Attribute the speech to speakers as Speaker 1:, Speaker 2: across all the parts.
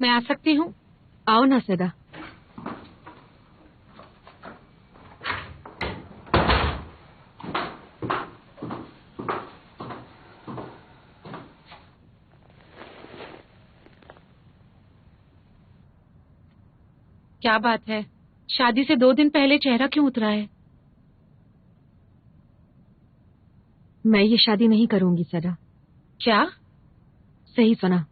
Speaker 1: मैं आ सकती हूँ?
Speaker 2: आओ ना सदा।
Speaker 1: क्या बात है, शादी से 2 दिन पहले चेहरा क्यों उतरा है?
Speaker 2: मैं ये शादी नहीं करूंगी सदा।
Speaker 1: क्या?
Speaker 2: सही सुना।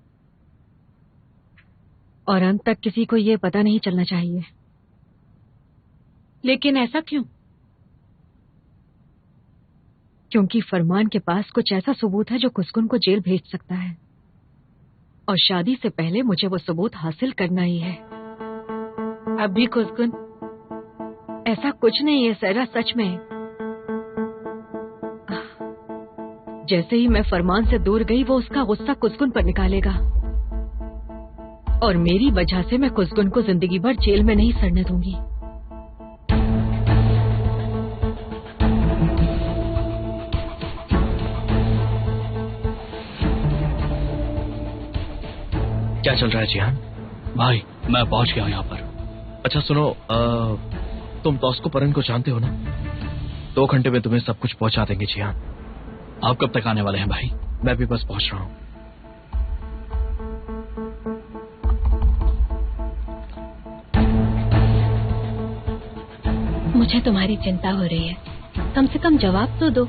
Speaker 2: और अंत तक किसी को ये पता नहीं चलना चाहिए।
Speaker 1: लेकिन ऐसा क्यों?
Speaker 2: क्योंकि फरमान के पास कुछ ऐसा सबूत है जो कुसकुन को जेल भेज सकता है, और शादी से पहले मुझे वो सबूत हासिल करना ही है।
Speaker 1: अब भी कुसकुन?
Speaker 2: ऐसा कुछ नहीं है सरा, सच में। जैसे ही मैं फरमान से दूर गई, वो उसका गुस्सा कुसकुन पर निकालेगा, और मेरी वजह से मैं कुसकुन को जिंदगी भर जेल में नहीं सड़ने दूंगी।
Speaker 3: क्या चल रहा है जिहान?
Speaker 4: भाई मैं पहुंच गया हूं यहाँ पर।
Speaker 3: अच्छा सुनो, तुम तोस्को परन को जानते हो ना? 2 घंटे में तुम्हें सब कुछ पहुंचा देंगे जिहान।
Speaker 4: आप कब तक आने वाले हैं भाई?
Speaker 3: मैं भी बस पहुंच रहा हूँ।
Speaker 2: मुझे तुम्हारी चिंता हो रही है, कम से कम जवाब तो दो।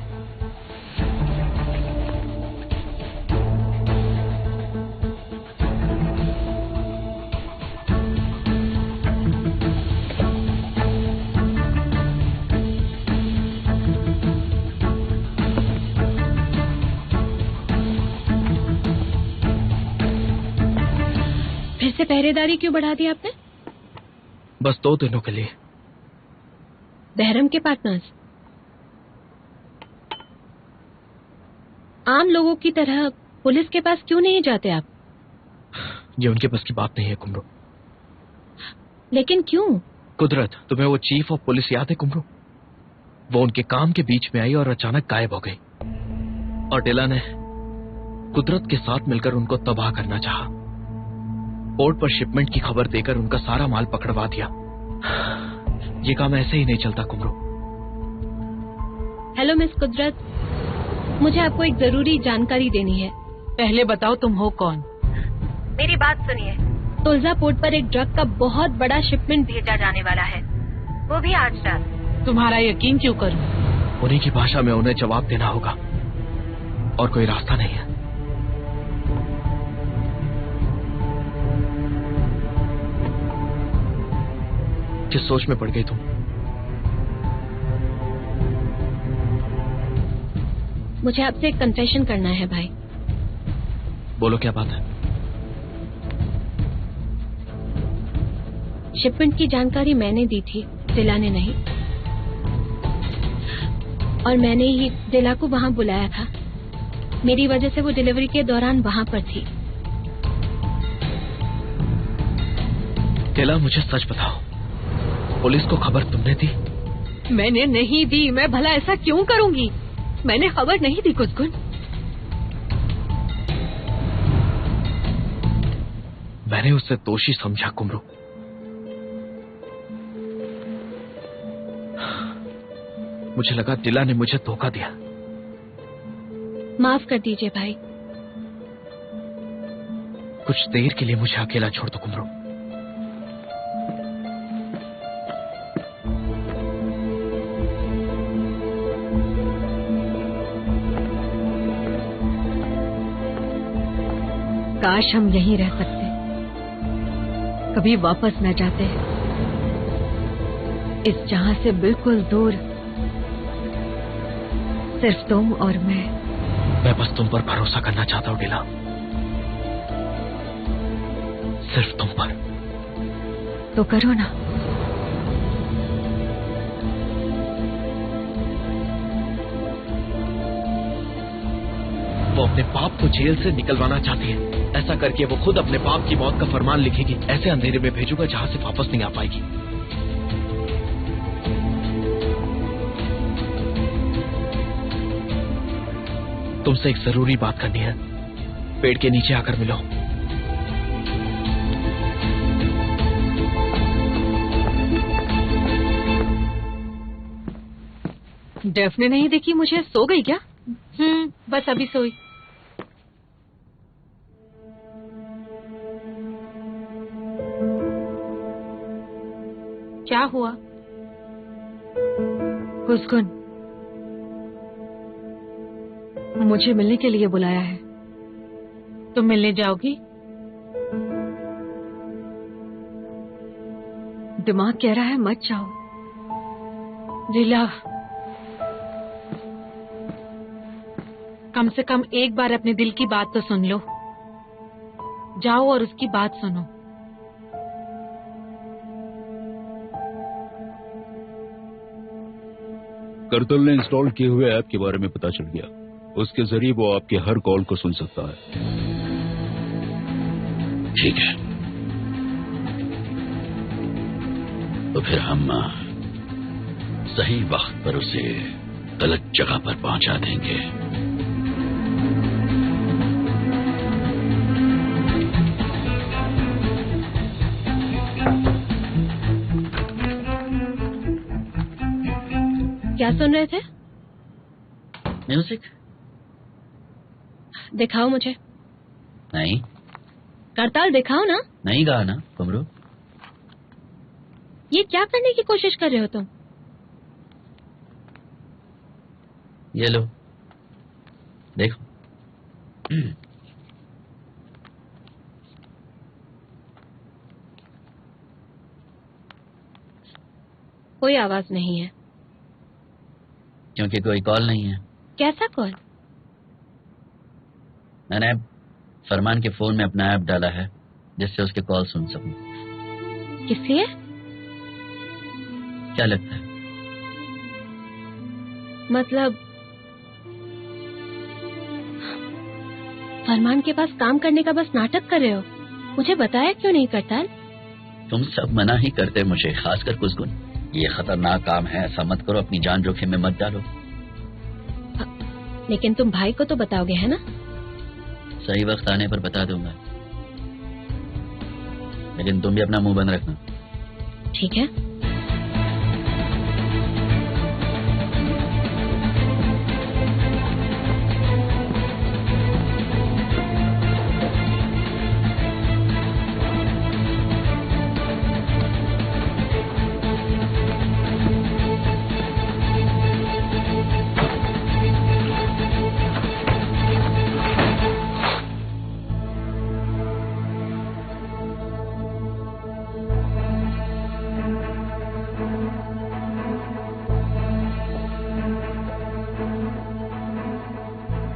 Speaker 2: फिर से पहरेदारी क्यों बढ़ा दी आपने?
Speaker 3: बस 2 दिनों के लिए।
Speaker 2: बहरम के पार्टनर्स आम लोगों की तरह पुलिस के पास क्यों नहीं जाते आप?
Speaker 3: ये उनके बस की बात नहीं है कुमरो।
Speaker 2: लेकिन क्यों?
Speaker 3: कुदरत, तुम्हें वो चीफ ऑफ पुलिस याद है कुमरो? वो उनके काम के बीच में आई और अचानक गायब हो गई, और डिला ने कुदरत के साथ मिलकर उनको तबाह करना चाहा। पोर्ट पर शिपमेंट की खबर देकर उनका सारा माल पकड़वा दिया। ये काम ऐसे ही नहीं चलता कुमरो।
Speaker 2: हेलो मिस कुदरत, मुझे आपको एक जरूरी जानकारी देनी है।
Speaker 1: पहले बताओ तुम हो कौन?
Speaker 2: मेरी बात सुनिए। तुलजा पोर्ट पर एक ड्रग का बहुत बड़ा शिपमेंट भेजा जाने वाला है, वो भी आज रात।
Speaker 1: तुम्हारा यकीन क्यों करूं?
Speaker 3: उन्हीं की भाषा में उन्हें जवाब देना होगा, और कोई रास्ता नहीं है। किस सोच में पड़ गई तुम?
Speaker 2: मुझे आपसे एक कन्फेशन करना है भाई।
Speaker 3: बोलो, क्या बात है?
Speaker 2: शिपमेंट की जानकारी मैंने दी थी, दिला ने नहीं। और मैंने ही दिला को वहां बुलाया था। मेरी वजह से वो डिलीवरी के दौरान वहां पर थी।
Speaker 3: दिला, मुझे सच बताओ, पुलिस को खबर तुमने दी?
Speaker 2: मैंने नहीं दी। मैं भला ऐसा क्यों करूंगी? मैंने खबर नहीं दी कुसकुन।
Speaker 3: मैंने उसे दोषी समझा कुमरो। मुझे लगा दिला ने मुझे धोखा दिया।
Speaker 2: माफ कर दीजिए भाई।
Speaker 3: कुछ देर के लिए मुझे अकेला छोड़ दो कुमरो।
Speaker 2: काश हम यहीं रह सकते, कभी वापस न जाते, इस जहां से बिल्कुल दूर, सिर्फ तुम और मैं
Speaker 3: बस तुम पर भरोसा करना चाहता हूं डिला, सिर्फ तुम पर।
Speaker 2: तो करो ना।
Speaker 3: वो अपने बाप को जेल से निकलवाना चाहती है। ऐसा करके वो खुद अपने बाप की मौत का फरमान लिखेगी। ऐसे अंधेरे में भेजूंगा जहां से वापस नहीं आ पाएगी। तुमसे एक जरूरी बात करनी है। पेड़ के नीचे आकर मिलो।
Speaker 2: डेफने नहीं देखी मुझे, सो गई क्या?
Speaker 1: बस अभी सोई। क्या हुआ?
Speaker 2: कुसकुन मुझे मिलने के लिए बुलाया है।
Speaker 1: तुम मिलने जाओगी?
Speaker 2: दिमाग कह रहा है मत जाओ।
Speaker 1: लीला, कम से कम एक बार अपने दिल की बात तो सुन लो। जाओ और उसकी बात सुनो।
Speaker 5: करतल ने इंस्टॉल किए हुए ऐप के बारे में पता चल गया। उसके जरिए वो आपके हर कॉल को सुन सकता है।
Speaker 6: ठीक है, तो फिर हम सही वक्त पर उसे गलत जगह पर पहुंचा देंगे।
Speaker 7: क्या सुन रहे थे?
Speaker 6: म्यूजिक?
Speaker 7: दिखाओ मुझे।
Speaker 6: नहीं।
Speaker 7: करताल दिखाओ ना।
Speaker 6: नहीं गा ना कुमरू।
Speaker 7: ये क्या करने की कोशिश कर रहे हो तुम?
Speaker 6: ये लो, देखो।
Speaker 7: कोई आवाज नहीं है।
Speaker 6: क्योंकि कोई कॉल नहीं है।
Speaker 7: कैसा कॉल?
Speaker 6: मैंने फरमान के फोन में अपना ऐप डाला है जिससे उसके कॉल सुन सकूं।
Speaker 7: किस लिए?
Speaker 6: क्या लगता है?
Speaker 7: मतलब फरमान के पास काम करने का बस नाटक कर रहे हो? मुझे बताया क्यों नहीं करताल?
Speaker 6: तुम सब मना ही करते मुझे, खासकर कुसकुन। ये खतरनाक काम है, ऐसा मत करो, अपनी जान जोखिम में मत डालो।
Speaker 7: लेकिन तुम भाई को तो बताओगे, है ना?
Speaker 6: सही वक्त आने पर बता दूंगा, लेकिन तुम भी अपना मुंह बंद रखना।
Speaker 7: ठीक है।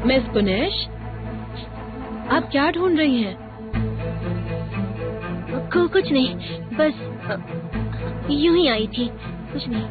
Speaker 7: मिस गुनेश, आप क्या ढूंढ रही हैं? कुछ नहीं, बस यूं ही आई थी, कुछ नहीं।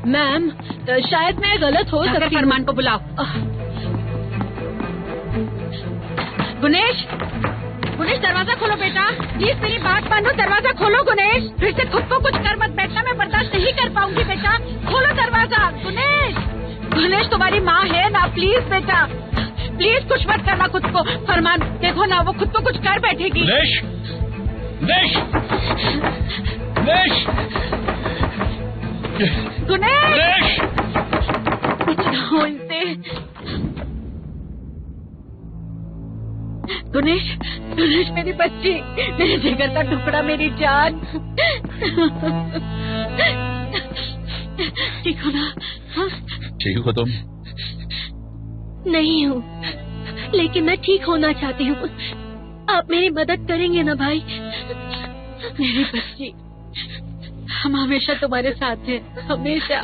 Speaker 7: मैम, शायद मैं गलत हो सकती हूँ।
Speaker 1: फरमान को बुलाओ। गुनेश, गुनेश दरवाजा खोलो बेटा, प्लीज मेरी बात मानो, दरवाजा खोलो गुनेश। फिर से खुद को कुछ कर मत बैठना, मैं बर्दाश्त नहीं कर पाऊंगी बेटा। खोलो दरवाजा। गुनेश, गुनेश तुम्हारी माँ है ना, प्लीज बेटा, प्लीज कुछ मत करना खुद को। फरमान देखो ना, वो खुद को कुछ कर बैठेगी।
Speaker 4: गुनेश, गुनेश, गुनेश,
Speaker 1: गुनेश, बचाओ इनसे। गुनेश, गुनेश मेरी बच्ची, मेरे जिगर का टुकड़ा, मेरी जान। ठीक हो ना? हाँ?
Speaker 6: ठीक हो तुम?
Speaker 7: नहीं हूँ, लेकिन मैं ठीक होना चाहती हूँ। आप मेरी मदद करेंगे ना भाई?
Speaker 1: मेरी बच्ची, हम हमेशा तुम्हारे साथ हैं, हमेशा।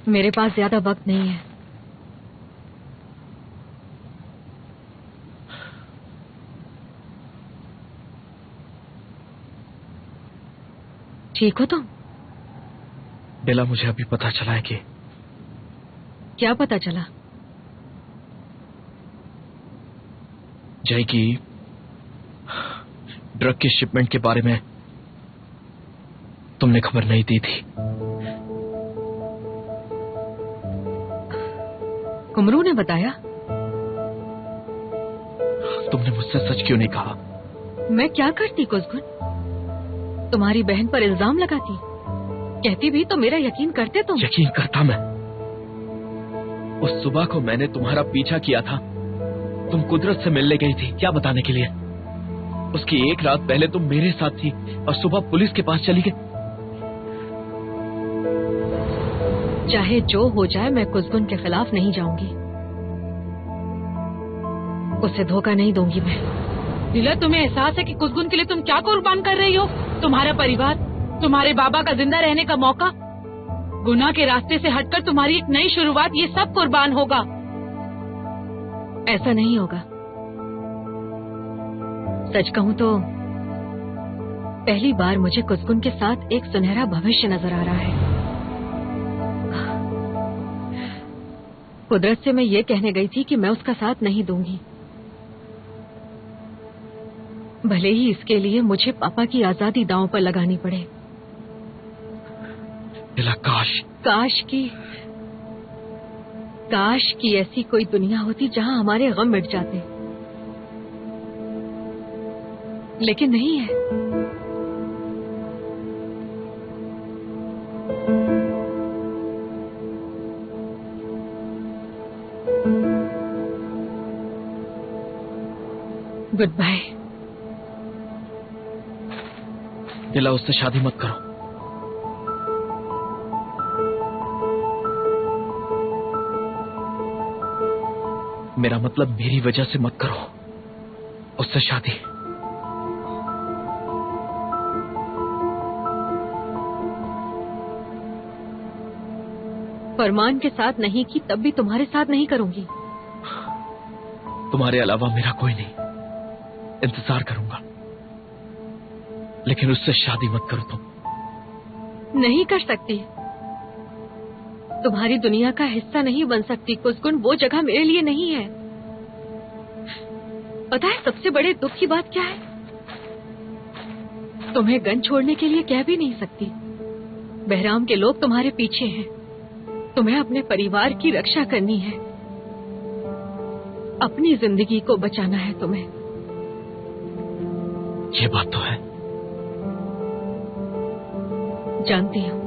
Speaker 2: मेरे पास ज्यादा वक्त नहीं है। ठीक हो तुम?
Speaker 3: बेला, मुझे अभी पता चला है कि
Speaker 2: क्या पता चला?
Speaker 3: जय की ड्रग की शिपमेंट के बारे में तुमने खबर नहीं दी थी।
Speaker 2: कुमरू ने बताया?
Speaker 3: तुमने मुझसे सच क्यों नहीं कहा?
Speaker 2: मैं क्या करती कुसगुन? तुम्हारी बहन पर इल्जाम लगाती? कहती भी तो मेरा यकीन करते तुम?
Speaker 3: यकीन करता मैं। उस सुबह को मैंने तुम्हारा पीछा किया था। तुम कुदरत से मिलने गई थी, क्या बताने के लिए? उसकी एक रात पहले तुम मेरे साथ थी और सुबह पुलिस के पास चली गई।
Speaker 2: चाहे जो हो जाए, मैं कुसगुन के खिलाफ नहीं जाऊंगी। उसे धोखा नहीं दूंगी मैं।
Speaker 1: दिला, तुम्हें एहसास है कि कुसगुन के लिए तुम क्या कुर्बान कर रही हो? तुम्हारा परिवार, तुम्हारे बाबा का जिंदा रहने का मौका, गुनाह के रास्ते से हटकर तुम्हारी एक नई शुरुआत, ये सब कुर्बान होगा।
Speaker 2: ऐसा नहीं होगा। सच कहूं तो पहली बार मुझे कुसगुन के साथ एक सुनहरा भविष्य नजर आ रहा है। कुदरत से मैं ये कहने गई थी कि मैं उसका साथ नहीं दूंगी, भले ही इसके लिए मुझे पापा की आजादी दांव पर लगानी पड़े।
Speaker 3: दिला,
Speaker 2: काश की ऐसी कोई दुनिया होती जहां हमारे गम मिट जाते, लेकिन नहीं है। Goodbye.
Speaker 3: दिला, उससे शादी मत करो। मेरा मतलब मेरी वजह से मत करो उससे शादी।
Speaker 2: फरमान के साथ नहीं की, तब भी तुम्हारे साथ नहीं करूंगी।
Speaker 3: तुम्हारे अलावा मेरा कोई नहीं, इंतजार करूंगा, लेकिन उससे शादी मत करो तुम।
Speaker 2: नहीं कर सकती, तुम्हारी दुनिया का हिस्सा नहीं बन सकती कुसगुन। वो जगह मेरे लिए नहीं है। पता है सबसे बड़े दुख की बात क्या है? तुम्हें गन छोड़ने के लिए कह भी नहीं सकती। बहराम के लोग तुम्हारे पीछे हैं। तुम्हें अपने परिवार की रक्षा करनी है, अपनी जिंदगी को बचाना है तुम्हें।
Speaker 3: ये बात तो है।
Speaker 2: जानती हूँ।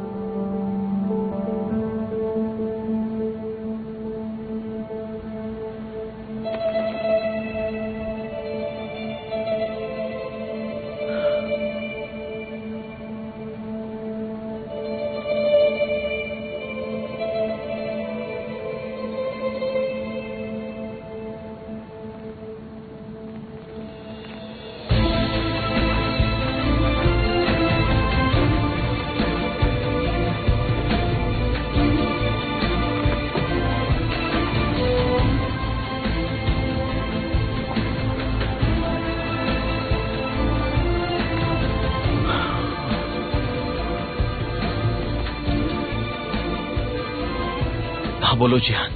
Speaker 3: बोलो जिहान।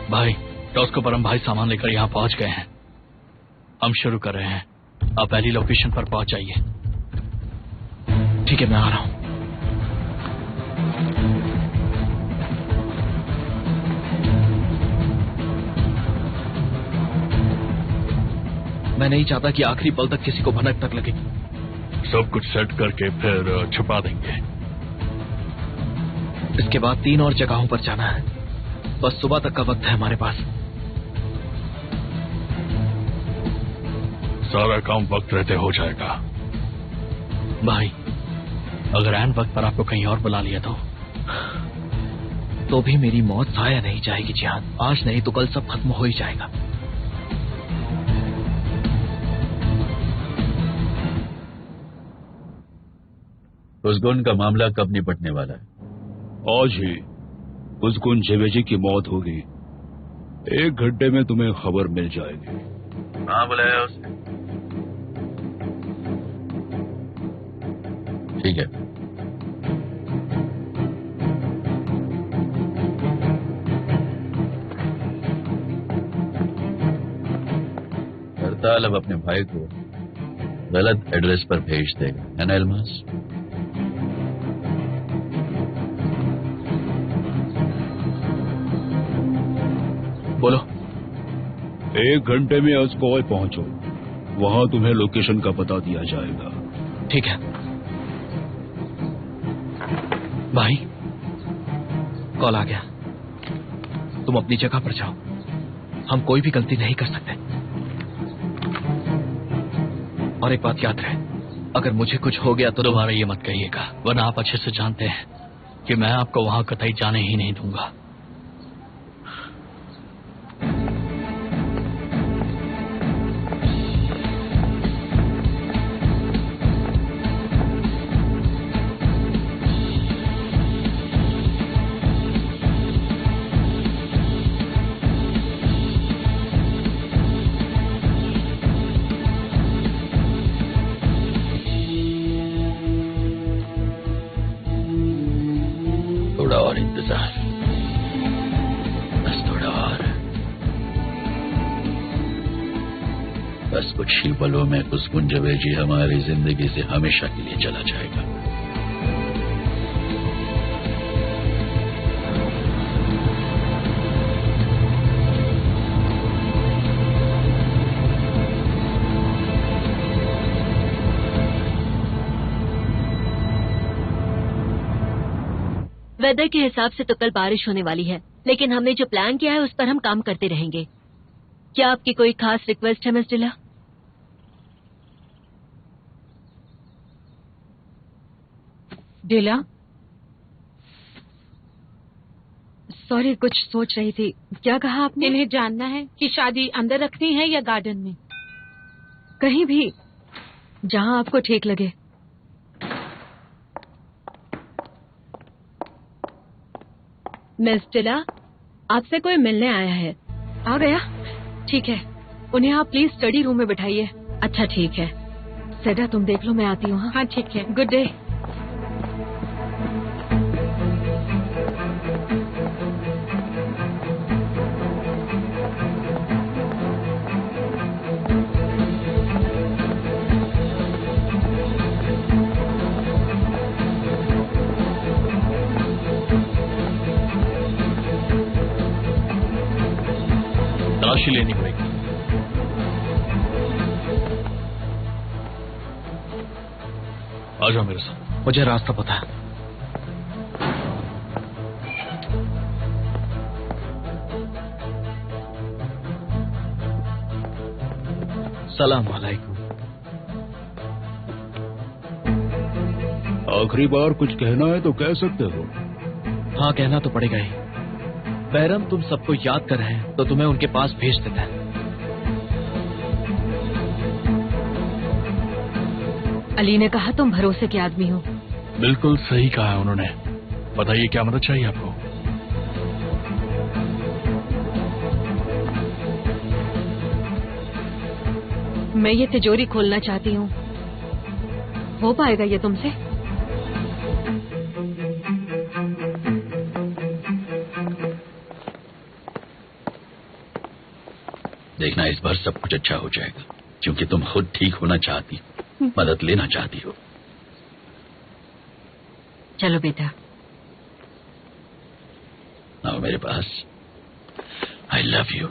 Speaker 6: भाई, टॉस्को पर हम भाई सामान लेकर यहाँ पहुँच गए हैं। हम शुरू कर रहे हैं। आप पहली लोकेशन पर पहुँच जाइए।
Speaker 3: ठीक है, मैं आ रहा हूँ। मैं नहीं चाहता कि आखिरी पल तक किसी को भनक तक लगे।
Speaker 6: सब कुछ सेट करके फिर छुपा देंगे।
Speaker 3: इसके बाद 3 और जगहों पर जाना है। बस सुबह तक का वक्त है हमारे पास।
Speaker 6: सारा काम वक्त रहते हो जाएगा।
Speaker 3: भाई,
Speaker 6: अगर ऐन वक्त पर आपको कहीं और बुला लिया
Speaker 3: तो भी मेरी मौत जाया नहीं जाएगी जिहान। आज नहीं तो कल सब खत्म हो ही जाएगा।
Speaker 5: कुसगुन का मामला कब निपटने वाला है? आज ही। कुसकुन झवेजी की मौत होगी। 1 घंटे में तुम्हें खबर मिल जाएगी।
Speaker 6: हाँ, बुलाया उसे। ठीक है। हड़ताल अब अपने भाई को गलत एड्रेस पर भेज देगा, है ना इल्मास?
Speaker 3: बोलो।
Speaker 5: 1 घंटे में अस्कोय पहुंचो, वहां तुम्हें लोकेशन का पता दिया जाएगा।
Speaker 3: ठीक है भाई, कॉल आ गया। तुम अपनी जगह पर जाओ, हम कोई भी गलती नहीं कर सकते। और एक बात याद रहे, अगर मुझे कुछ हो गया तो
Speaker 4: दोबारा ये मत कहिएगा, वरना आप अच्छे से जानते हैं कि मैं आपको वहां कतई जाने ही नहीं दूंगा।
Speaker 6: थोड़ा और इंतजार, बस थोड़ा और। बस कुछ ही पलों में कुसकुन झवेजी हमारी जिंदगी से हमेशा के लिए चला जाएगा।
Speaker 7: वेदर के हिसाब से तो कल बारिश होने वाली है, लेकिन हमने जो प्लान किया है उस पर हम काम करते रहेंगे। क्या आपकी कोई खास रिक्वेस्ट है मिस डिला?
Speaker 2: डिला, सॉरी, कुछ सोच रही थी। क्या कहा आपने?
Speaker 1: इन्हें जानना है कि शादी अंदर रखनी है या गार्डन में?
Speaker 2: कहीं भी, जहां आपको ठीक लगे।
Speaker 1: मिस डिला, आपसे कोई मिलने आया है।
Speaker 2: आ गया? ठीक है, उन्हें आप प्लीज स्टडी रूम में बिठाइए।
Speaker 1: अच्छा ठीक है।
Speaker 2: सेडा, तुम देख लो, मैं आती हूँ।
Speaker 1: हाँ ठीक है।
Speaker 2: Good day.
Speaker 4: तलाशी लेनी पड़ेगी। आ जाओ मेरे साथ।
Speaker 3: मुझे रास्ता पता है। सलाम वालेकुम।
Speaker 5: आखिरी बार कुछ कहना है तो कह सकते हो।
Speaker 3: हाँ, कहना तो पड़ेगा ही। बैरम तुम सबको याद कर रहे हैं तो तुम्हें उनके पास भेज देता है।
Speaker 2: अली ने कहा तुम भरोसे के आदमी हो।
Speaker 4: बिल्कुल सही कहा है उन्होंने। बताइए क्या मदद चाहिए आपको?
Speaker 2: मैं ये तिजोरी खोलना चाहती हूँ, हो पाएगा ये तुमसे?
Speaker 6: देखना, इस बार सब कुछ अच्छा हो जाएगा, क्योंकि तुम खुद ठीक होना चाहती हो, मदद लेना चाहती हो।
Speaker 2: चलो बेटा।
Speaker 6: आओ मेरे पास। I love you.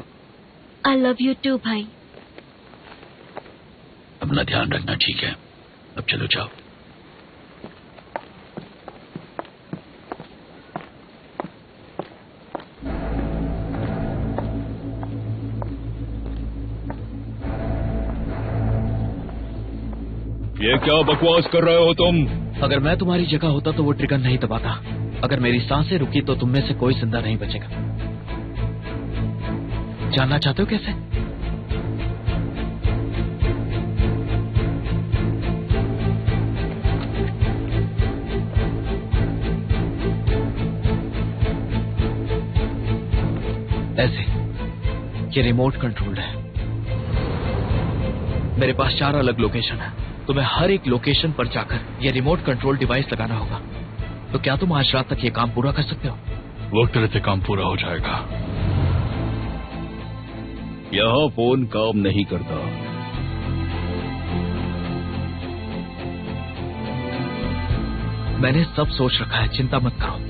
Speaker 7: I love you too भाई।
Speaker 6: अपना ध्यान रखना, ठीक है? अब चलो जाओ।
Speaker 5: ये क्या बकवास कर रहे हो तुम?
Speaker 3: अगर मैं तुम्हारी जगह होता तो वो ट्रिगर नहीं दबाता। अगर मेरी सांसें रुकी तो तुम में से कोई जिंदा नहीं बचेगा। जानना चाहते हो कैसे? ऐसे ये रिमोट कंट्रोल्ड है। मेरे पास 4 अलग लोकेशन है। तुम्हें हर एक लोकेशन पर जाकर ये रिमोट कंट्रोल डिवाइस लगाना होगा। तो क्या तुम आज रात तक ये काम पूरा कर सकते हो?
Speaker 4: वक्त रहते काम पूरा हो जाएगा।
Speaker 5: यहाँ फोन काम नहीं करता।
Speaker 3: मैंने सब सोच रखा है, चिंता मत करो।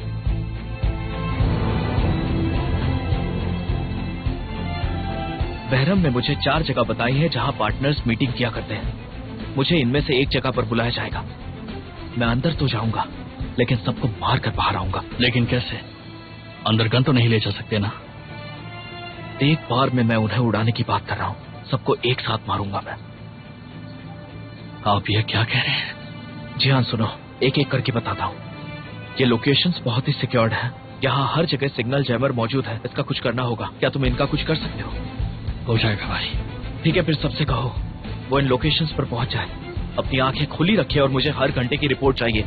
Speaker 3: बहरम ने मुझे 4 जगह बताई है जहां पार्टनर्स मीटिंग किया करते हैं। मुझे इनमें से एक जगह पर बुलाया जाएगा। मैं अंदर तो जाऊंगा, लेकिन सबको मार कर बाहर आऊंगा।
Speaker 4: लेकिन कैसे? अंदर गन तो नहीं ले जा सकते ना?
Speaker 3: एक बार में मैं उन्हें उड़ाने की बात कर रहा हूं। सबको एक साथ मारूंगा मैं।
Speaker 4: आप ये क्या कह रहे हैं?
Speaker 3: जी हाँ, सुनो, एक एक करके बताता हूँ। ये लोकेशंस बहुत ही सिक्योर्ड हैं। यहाँ हर जगह सिग्नल जैमर मौजूद है। इसका कुछ करना होगा। क्या तुम इनका कुछ कर सकते हो?
Speaker 4: हो जाएगा भाई।
Speaker 3: ठीक है, फिर सबसे कहो वो इन लोकेशंस पर पहुंच जाए। अपनी आंखें खुली रखे और मुझे हर घंटे की रिपोर्ट चाहिए।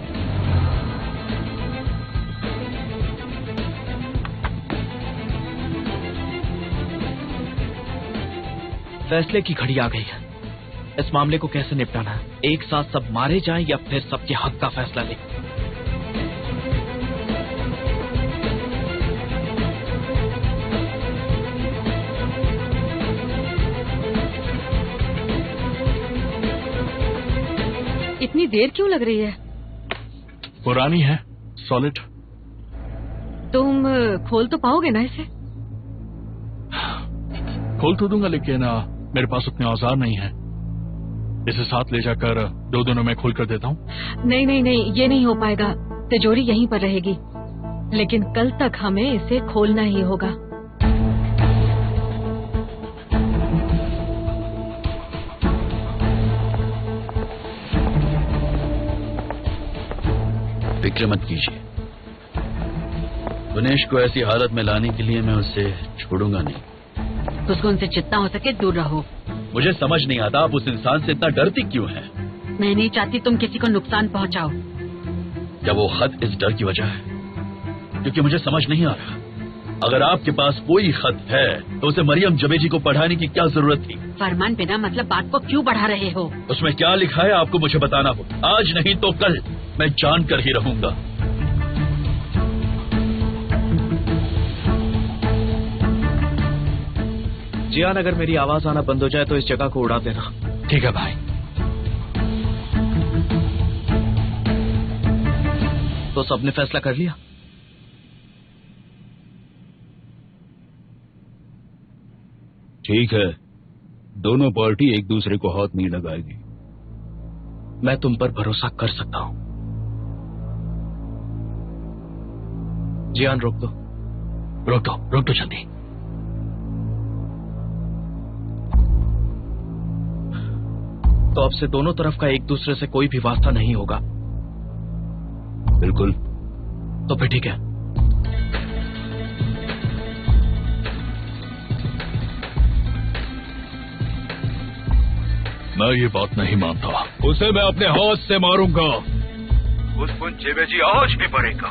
Speaker 3: फैसले की घड़ी आ गई है। इस मामले को कैसे निपटाना है? एक साथ सब मारे जाएं या फिर सबके हक का फैसला लें?
Speaker 2: इतनी देर क्यों लग रही है?
Speaker 4: पुरानी है, सॉलिड।
Speaker 2: तुम खोल तो पाओगे ना इसे?
Speaker 4: खोल तो दूंगा, लेकिन मेरे पास उतने औजार नहीं है। इसे साथ ले जाकर 2 दिनों में खोल कर देता हूँ।
Speaker 2: नहीं नहीं नहीं, ये नहीं हो पाएगा। तिजोरी यहीं पर रहेगी, लेकिन कल तक हमें इसे खोलना ही होगा।
Speaker 6: फिक्र मत कीजिए। गुनेश को ऐसी हालत में लाने के लिए मैं उससे छोड़ूंगा नहीं।
Speaker 7: उसको उनसे जितना हो सके दूर रहो।
Speaker 6: मुझे समझ नहीं आता आप उस इंसान से इतना डरती क्यों हैं?
Speaker 7: मैं नहीं चाहती तुम किसी को नुकसान पहुंचाओ।
Speaker 6: क्या वो खत इस डर की वजह है? क्योंकि मुझे समझ नहीं आ रहा। अगर आपके पास कोई खत है तो उसे मरियम जबेजी को पढ़ाने की क्या जरूरत थी?
Speaker 7: फरमान बिना मतलब बात को क्यों बढ़ा रहे हो?
Speaker 6: उसमें क्या लिखा है आपको मुझे बताना होगा। आज नहीं तो कल मैं जान कर ही रहूंगा।
Speaker 3: जियान, अगर मेरी आवाज आना बंद हो जाए तो इस जगह को उड़ा देना।
Speaker 4: ठीक है भाई।
Speaker 3: तो सबने फैसला कर लिया?
Speaker 5: ठीक है, दोनों पार्टी एक दूसरे को हाथ नहीं लगाएगी।
Speaker 3: मैं तुम पर भरोसा कर सकता हूं। जियान, रोक दो।
Speaker 4: रोक दो जल्दी।
Speaker 3: तो अब से दोनों तरफ का एक दूसरे से कोई भी वास्ता नहीं होगा?
Speaker 5: बिल्कुल।
Speaker 3: तो फिर ठीक है।
Speaker 4: मैं ये बात नहीं मानता।
Speaker 5: उसे मैं अपने हाथ से मारूंगा। उस जेबेजी आज भी पड़ेगा।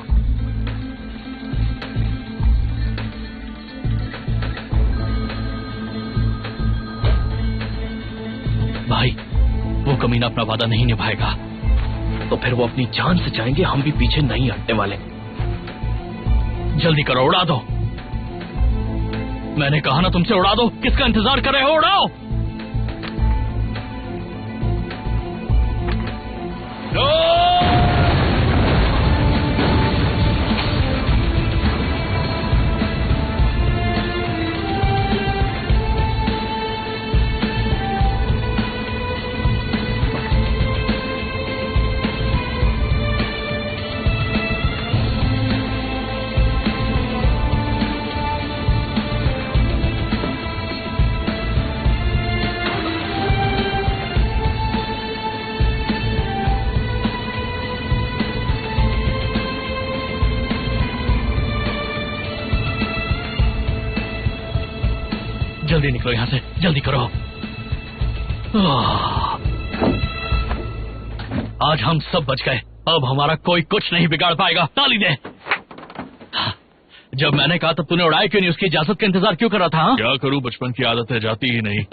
Speaker 4: भाई, वो कमीना अपना वादा नहीं निभाएगा।
Speaker 3: तो फिर वो अपनी जान से जाएंगे, हम भी पीछे नहीं हटने वाले।
Speaker 4: जल्दी करो, उड़ा दो। मैंने कहा ना तुमसे, उड़ा दो। किसका इंतजार कर रहे हो? उड़ाओ। जल्दी निकलो यहां से, जल्दी करो। आज हम सब बच गए। अब हमारा कोई कुछ नहीं बिगाड़ पाएगा। ताली दे। जब मैंने कहा तब तूने उड़ाया क्यों नहीं? उसकी इजाजत का इंतजार क्यों कर रहा था? क्या करूं, बचपन की आदत है, जाती ही नहीं।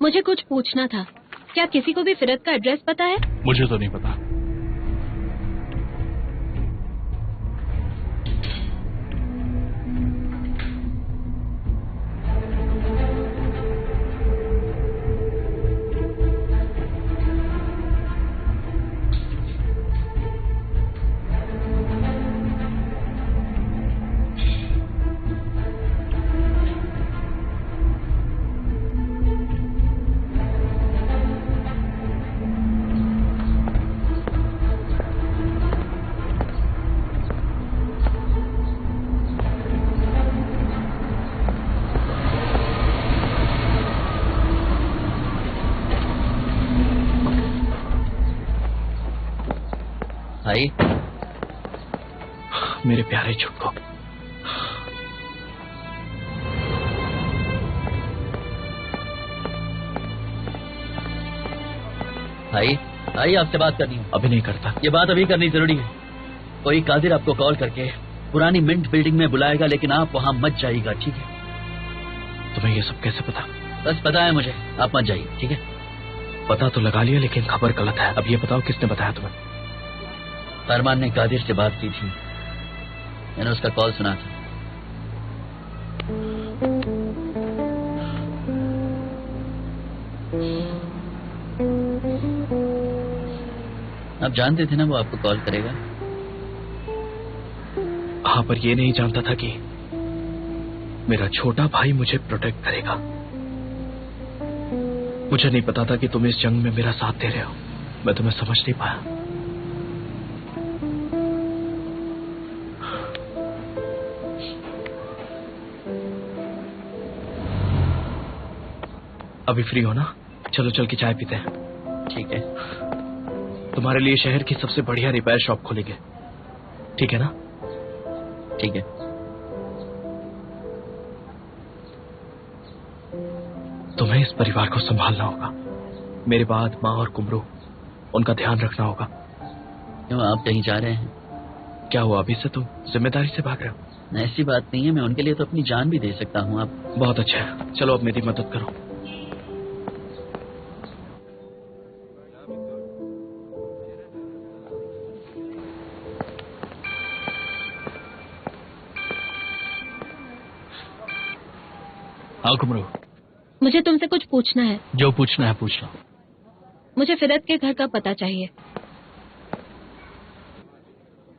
Speaker 7: मुझे कुछ पूछना था। क्या किसी को भी फिरत का एड्रेस पता है?
Speaker 4: मुझे तो नहीं पता।
Speaker 8: भाई,
Speaker 3: मेरे प्यारे छुटको,
Speaker 8: भाई भाई आपसे बात करनी है।
Speaker 3: अभी नहीं करता।
Speaker 8: ये बात अभी करनी जरूरी है। कोई कादिर आपको कॉल करके पुरानी मिंट बिल्डिंग में बुलाएगा, लेकिन आप वहां मत जाइएगा, ठीक है?
Speaker 3: तुम्हें ये सब कैसे पता?
Speaker 8: बस पता है मुझे, आप मत जाइए, ठीक है?
Speaker 3: पता तो लगा लिया, लेकिन खबर गलत है। अब ये बताओ किसने बताया तुम्हें?
Speaker 8: फरमान ने कादिर से बात की थी, मैंने उसका कॉल सुना था। आप जानते थे ना वो आपको कॉल करेगा?
Speaker 3: हाँ, पर ये नहीं जानता था कि मेरा छोटा भाई मुझे प्रोटेक्ट करेगा। मुझे नहीं पता था कि तुम इस जंग में मेरा साथ दे रहे हो। मैं तुम्हें समझ नहीं पाया। अभी फ्री हो ना? चलो चल के चाय पीते हैं।
Speaker 8: ठीक है।
Speaker 3: तुम्हारे लिए शहर की सबसे बढ़िया रिपेयर शॉप खोलेंगे, ठीक है ना?
Speaker 8: ठीक है।
Speaker 3: तुम्हें इस परिवार को संभालना होगा। मेरे बाद माँ और कुमरू, उनका ध्यान रखना होगा।
Speaker 8: क्यों, आप कहीं जा रहे हैं?
Speaker 3: क्या हुआ, अभी से तुम जिम्मेदारी से भाग रहे हो?
Speaker 8: ऐसी बात नहीं है, मैं उनके लिए तो अपनी जान भी दे सकता हूँ। आप
Speaker 3: बहुत अच्छा है, चलो अब मेरी मदद करो।
Speaker 4: हाँ कुमरू,
Speaker 7: मुझे तुमसे कुछ पूछना है।
Speaker 4: जो पूछना है पूछ लो।
Speaker 7: मुझे फिरत के घर का पता चाहिए।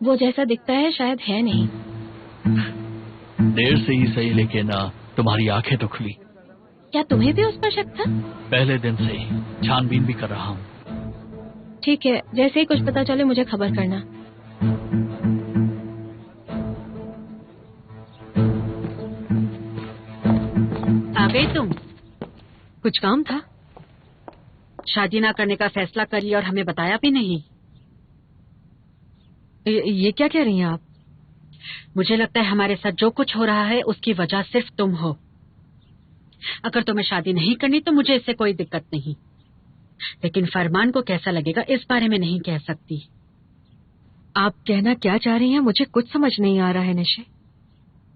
Speaker 7: वो जैसा दिखता है शायद है नहीं।
Speaker 4: देर से ही सही, लेकिन तुम्हारी आंखें तो खुली।
Speaker 7: क्या तुम्हें भी उस पर शक था?
Speaker 4: पहले दिन से ही छानबीन भी कर रहा हूँ।
Speaker 7: ठीक है, जैसे ही कुछ पता चले मुझे खबर करना।
Speaker 1: आ गई तुम?
Speaker 2: कुछ काम था?
Speaker 1: शादी ना करने का फैसला करी और हमें बताया भी नहीं।
Speaker 2: ये क्या कह रही हैं आप?
Speaker 1: मुझे लगता है हमारे साथ जो कुछ हो रहा है उसकी वजह सिर्फ तुम हो। अगर तुम्हें शादी नहीं करनी तो मुझे इससे कोई दिक्कत नहीं, लेकिन फरमान को कैसा लगेगा इस बारे में नहीं कह सकती।
Speaker 2: आप कहना क्या चाह रही हैं? मुझे कुछ समझ नहीं आ रहा है निशे।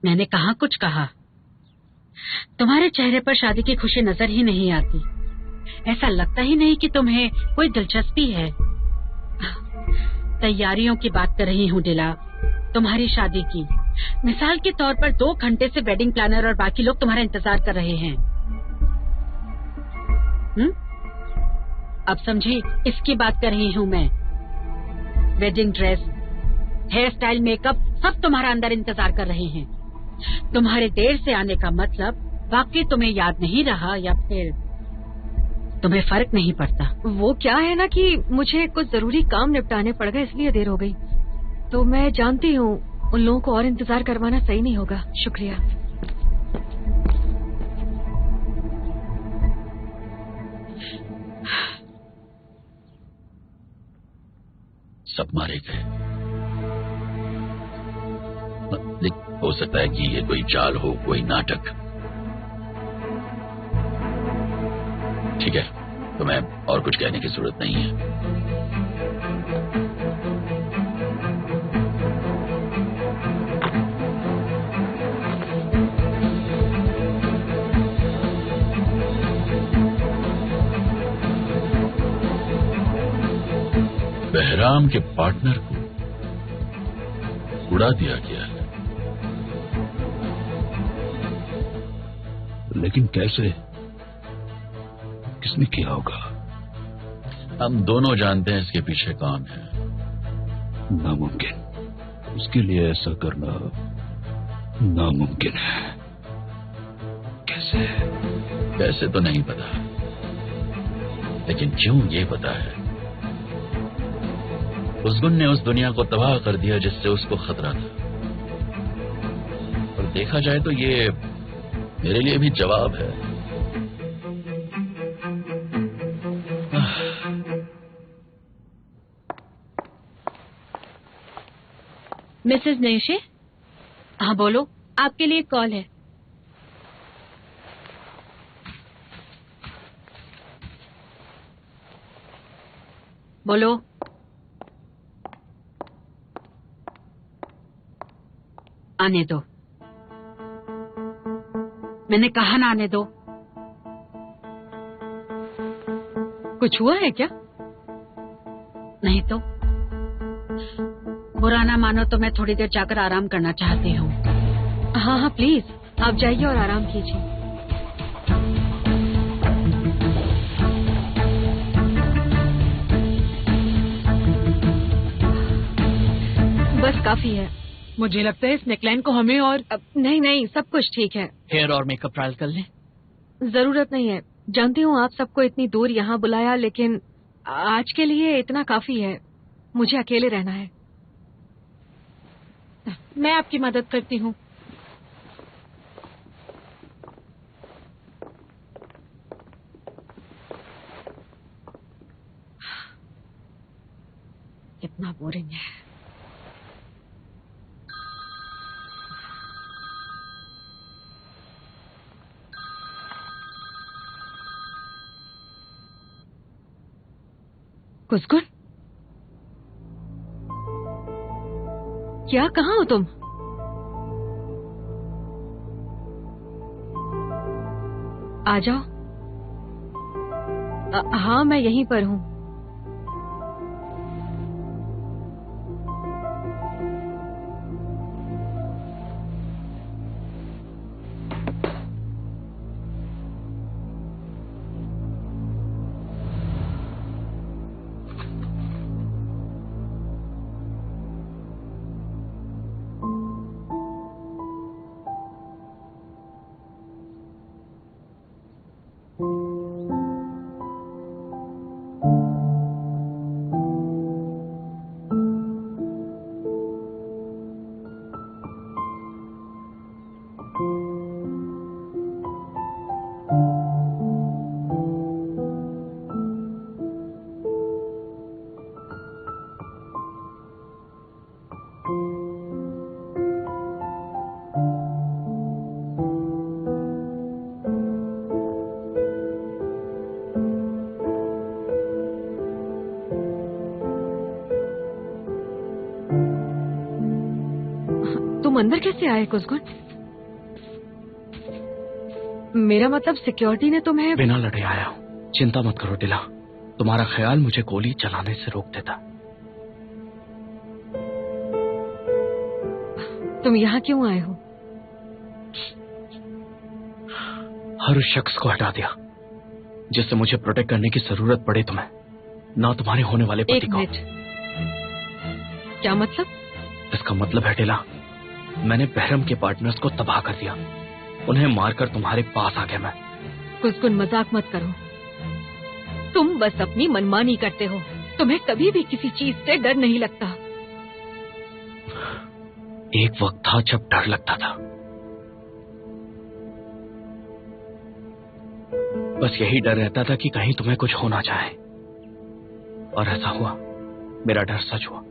Speaker 1: मैंने कहाँ कुछ कहा? तुम्हारे चेहरे पर शादी की खुशी नजर ही नहीं आती। ऐसा लगता ही नहीं कि तुम्हें कोई दिलचस्पी है। तैयारियों की बात कर रही हूँ डिला, तुम्हारी शादी की। मिसाल के तौर पर 2 घंटे से वेडिंग प्लानर और बाकी लोग तुम्हारा इंतजार कर रहे हैं। अब समझी, इसकी बात कर रही हूँ मैं। Wedding dress, hairstyle, makeup, सब तुम्हारा अंदर इंतजार कर रहे हैं। तुम्हारे देर से आने का मतलब वाकई तुम्हें याद नहीं रहा या फिर तुम्हें फर्क नहीं पड़ता?
Speaker 2: वो क्या है ना कि मुझे कुछ जरूरी काम निपटाने पड़ गए, इसलिए देर हो गई। तो मैं जानती हूँ उन लोगों को और इंतजार करवाना सही नहीं होगा। शुक्रिया।
Speaker 6: सब मारे गए। हो सकता है कि ये कोई चाल हो, कोई नाटक। ठीक है, तुम्हें और कुछ कहने की जरूरत नहीं है। बहराम के पार्टनर को उड़ा दिया गया है।
Speaker 5: लेकिन कैसे? किसने किया होगा?
Speaker 6: हम दोनों जानते हैं इसके पीछे कौन है।
Speaker 5: नामुमकिन। उसके लिए ऐसा करना नामुमकिन है। कैसे?
Speaker 6: कैसे तो नहीं पता, लेकिन क्यों ये पता है। कुसगुन ने उस दुनिया को तबाह कर दिया जिससे उसको खतरा था, और देखा जाए तो ये मेरे लिए भी जवाब है।
Speaker 7: मिसेस नेशे, हाँ बोलो, आपके लिए कॉल है। बोलो।
Speaker 1: आने दो, मैंने कहा ना आने दो।
Speaker 2: कुछ हुआ है क्या?
Speaker 1: नहीं तो बुरा ना मानो तो मैं थोड़ी देर जाकर आराम करना चाहती हूँ।
Speaker 2: हाँ हाँ प्लीज, आप जाइए और आराम कीजिए। बस काफी है।
Speaker 9: मुझे लगता है इस नेकलाइन को हमें और
Speaker 2: नहीं नहीं, सब कुछ ठीक है।
Speaker 9: हेयर और मेकअप ट्रायल कर लें।
Speaker 2: जरूरत नहीं है। जानती हूँ आप सबको इतनी दूर यहाँ बुलाया, लेकिन आज के लिए इतना काफी है। मुझे अकेले रहना है।
Speaker 1: मैं आपकी मदद करती हूँ।
Speaker 2: कितना बोरिंग है। कुसगुन, क्या कहाँ हो तुम? आ जाओ। हाँ मैं यहीं पर हूँ। तुम अंदर कैसे आए कुसगुन? मेरा मतलब सिक्योरिटी ने तुम्हें
Speaker 3: बिना लड़े आया हूँ। चिंता मत करो टिला, तुम्हारा ख्याल मुझे गोली चलाने से रोक देता।
Speaker 2: तुम यहाँ क्यों आए हो?
Speaker 3: हर उस शख्स को हटा दिया जिससे मुझे प्रोटेक्ट करने की जरूरत पड़े तुम्हें, ना तुम्हारे होने वाले पति को।
Speaker 2: एक मिनट, क्या मतलब?
Speaker 3: इसका मतलब है टिला, मैंने बहरम के पार्टनर्स को तबाह कर दिया। उन्हें मारकर तुम्हारे पास आ गया मैं।
Speaker 2: कुसगुन मजाक मत करो। तुम बस अपनी मनमानी करते हो। तुम्हें कभी भी किसी चीज से डर नहीं लगता।
Speaker 3: एक वक्त था जब डर लगता था। बस यही डर रहता था कि कहीं तुम्हें कुछ होना चाहे, और ऐसा हुआ। मेरा डर सच हुआ।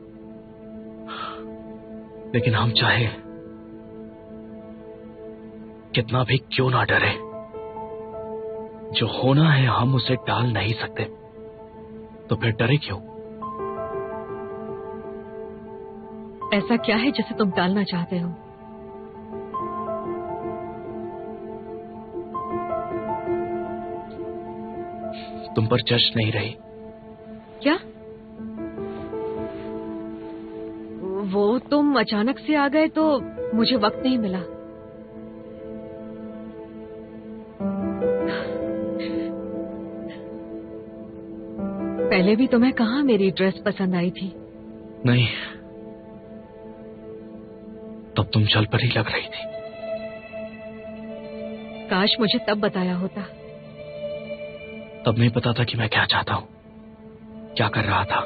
Speaker 3: लेकिन हम चाहे कितना भी क्यों ना डरे, जो होना है हम उसे टाल नहीं सकते, तो फिर डरे क्यों?
Speaker 2: ऐसा क्या है जिसे तुम टालना चाहते हो?
Speaker 3: तुम पर जश नहीं रही।
Speaker 2: क्या? वो तुम अचानक से आ गए तो मुझे वक्त नहीं मिला। पहले भी तुम्हें कहाँ मेरी ड्रेस पसंद आई थी?
Speaker 3: नहीं, तब तुम छल पर ही लग रही थी।
Speaker 2: काश मुझे तब बताया होता।
Speaker 3: तब नहीं पता था कि मैं क्या चाहता हूं, क्या कर रहा था,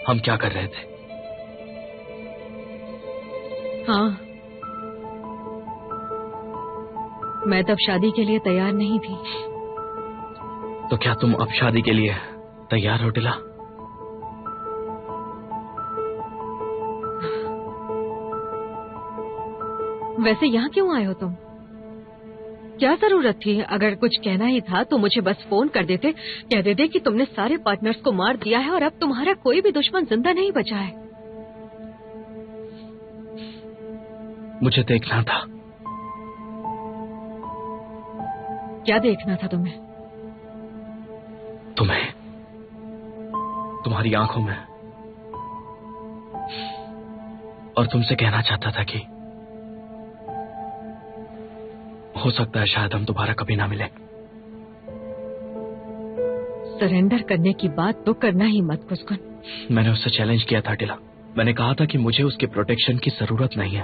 Speaker 3: हम क्या कर रहे थे।
Speaker 2: हाँ, मैं तब शादी के लिए तैयार नहीं थी।
Speaker 3: तो क्या तुम अब शादी के लिए तैयार हो टिला?
Speaker 2: वैसे यहाँ क्यों आए हो तुम? क्या जरूरत थी? अगर कुछ कहना ही था तो मुझे बस फोन कर देते, कह देते कि तुमने सारे पार्टनर्स को मार दिया है और अब तुम्हारा कोई भी दुश्मन जिंदा नहीं बचा है।
Speaker 3: मुझे देखना था।
Speaker 2: क्या देखना था तुम्हें?
Speaker 3: तुम्हें, तुम्हारी आंखों में। और तुमसे कहना चाहता था कि हो सकता है शायद हम दोबारा कभी ना मिले।
Speaker 2: सरेंडर करने की बात तो करना ही मत कुसकुन।
Speaker 3: मैंने उससे चैलेंज किया था टिला। मैंने कहा था कि मुझे उसके प्रोटेक्शन की जरूरत नहीं है,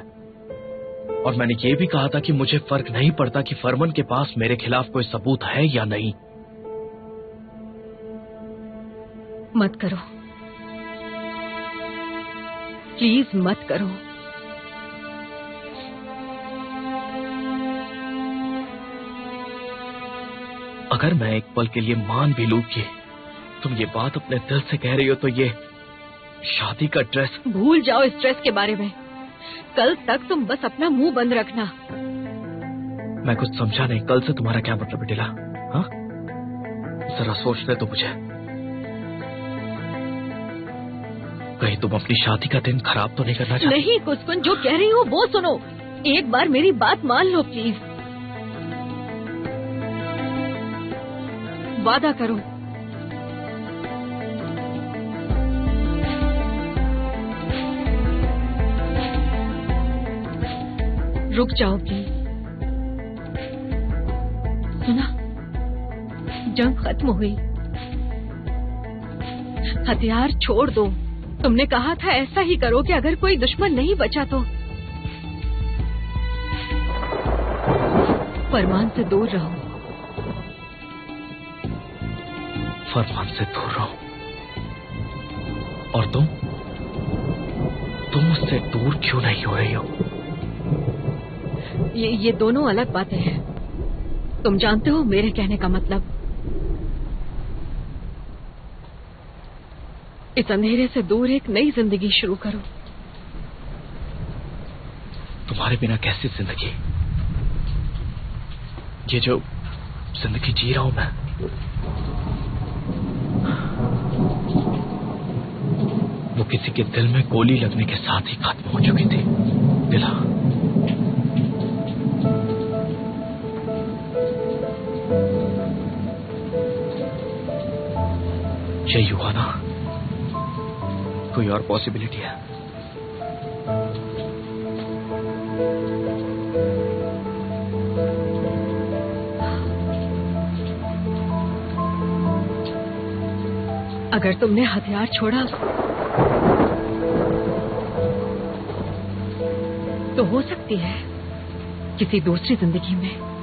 Speaker 3: और मैंने ये भी कहा था कि मुझे फर्क नहीं पड़ता कि फरमान के पास मेरे खिलाफ कोई सबूत है या नहीं।
Speaker 2: मत करो, प्लीज मत करो।
Speaker 3: अगर मैं एक पल के लिए मान भी लूं कि तुम ये बात अपने दिल से कह रही हो, तो ये शादी का ड्रेस।
Speaker 2: भूल जाओ इस ड्रेस के बारे में। कल तक तुम बस अपना मुंह बंद रखना।
Speaker 3: मैं कुछ समझा नहीं। कल से तुम्हारा क्या मतलब है टिला? हाँ, जरा सोचने तो मुझे। कहीं तुम अपनी शादी का दिन खराब तो नहीं करना चाहती?
Speaker 2: नहीं कुसकुन, जो कह रही हो वो सुनो। एक बार मेरी बात मान लो प्लीज। वादा करो। रुक जाओ प्लीज। सुना, जंग खत्म हुई, हथियार छोड़ दो। तुमने कहा था ऐसा ही करो कि अगर कोई दुश्मन नहीं बचा तो। फरमान से दूर रहो।
Speaker 3: फरमान से दूर रहो। और तुम उससे दूर क्यों नहीं हो रही हो?
Speaker 2: ये दोनों अलग बातें हैं। तुम जानते हो मेरे कहने का मतलब। इस अंधेरे से दूर एक नई जिंदगी शुरू करो।
Speaker 3: तुम्हारे बिना कैसी जिंदगी? ये जो जिंदगी जी रहा हूं मैं, वो किसी के दिल में गोली लगने के साथ ही खत्म हो चुकी थी। दिला, यही हुआ ना? कोई और पॉसिबिलिटी है?
Speaker 2: अगर तुमने हथियार छोड़ा तो हो सकती है किसी दूसरी जिंदगी में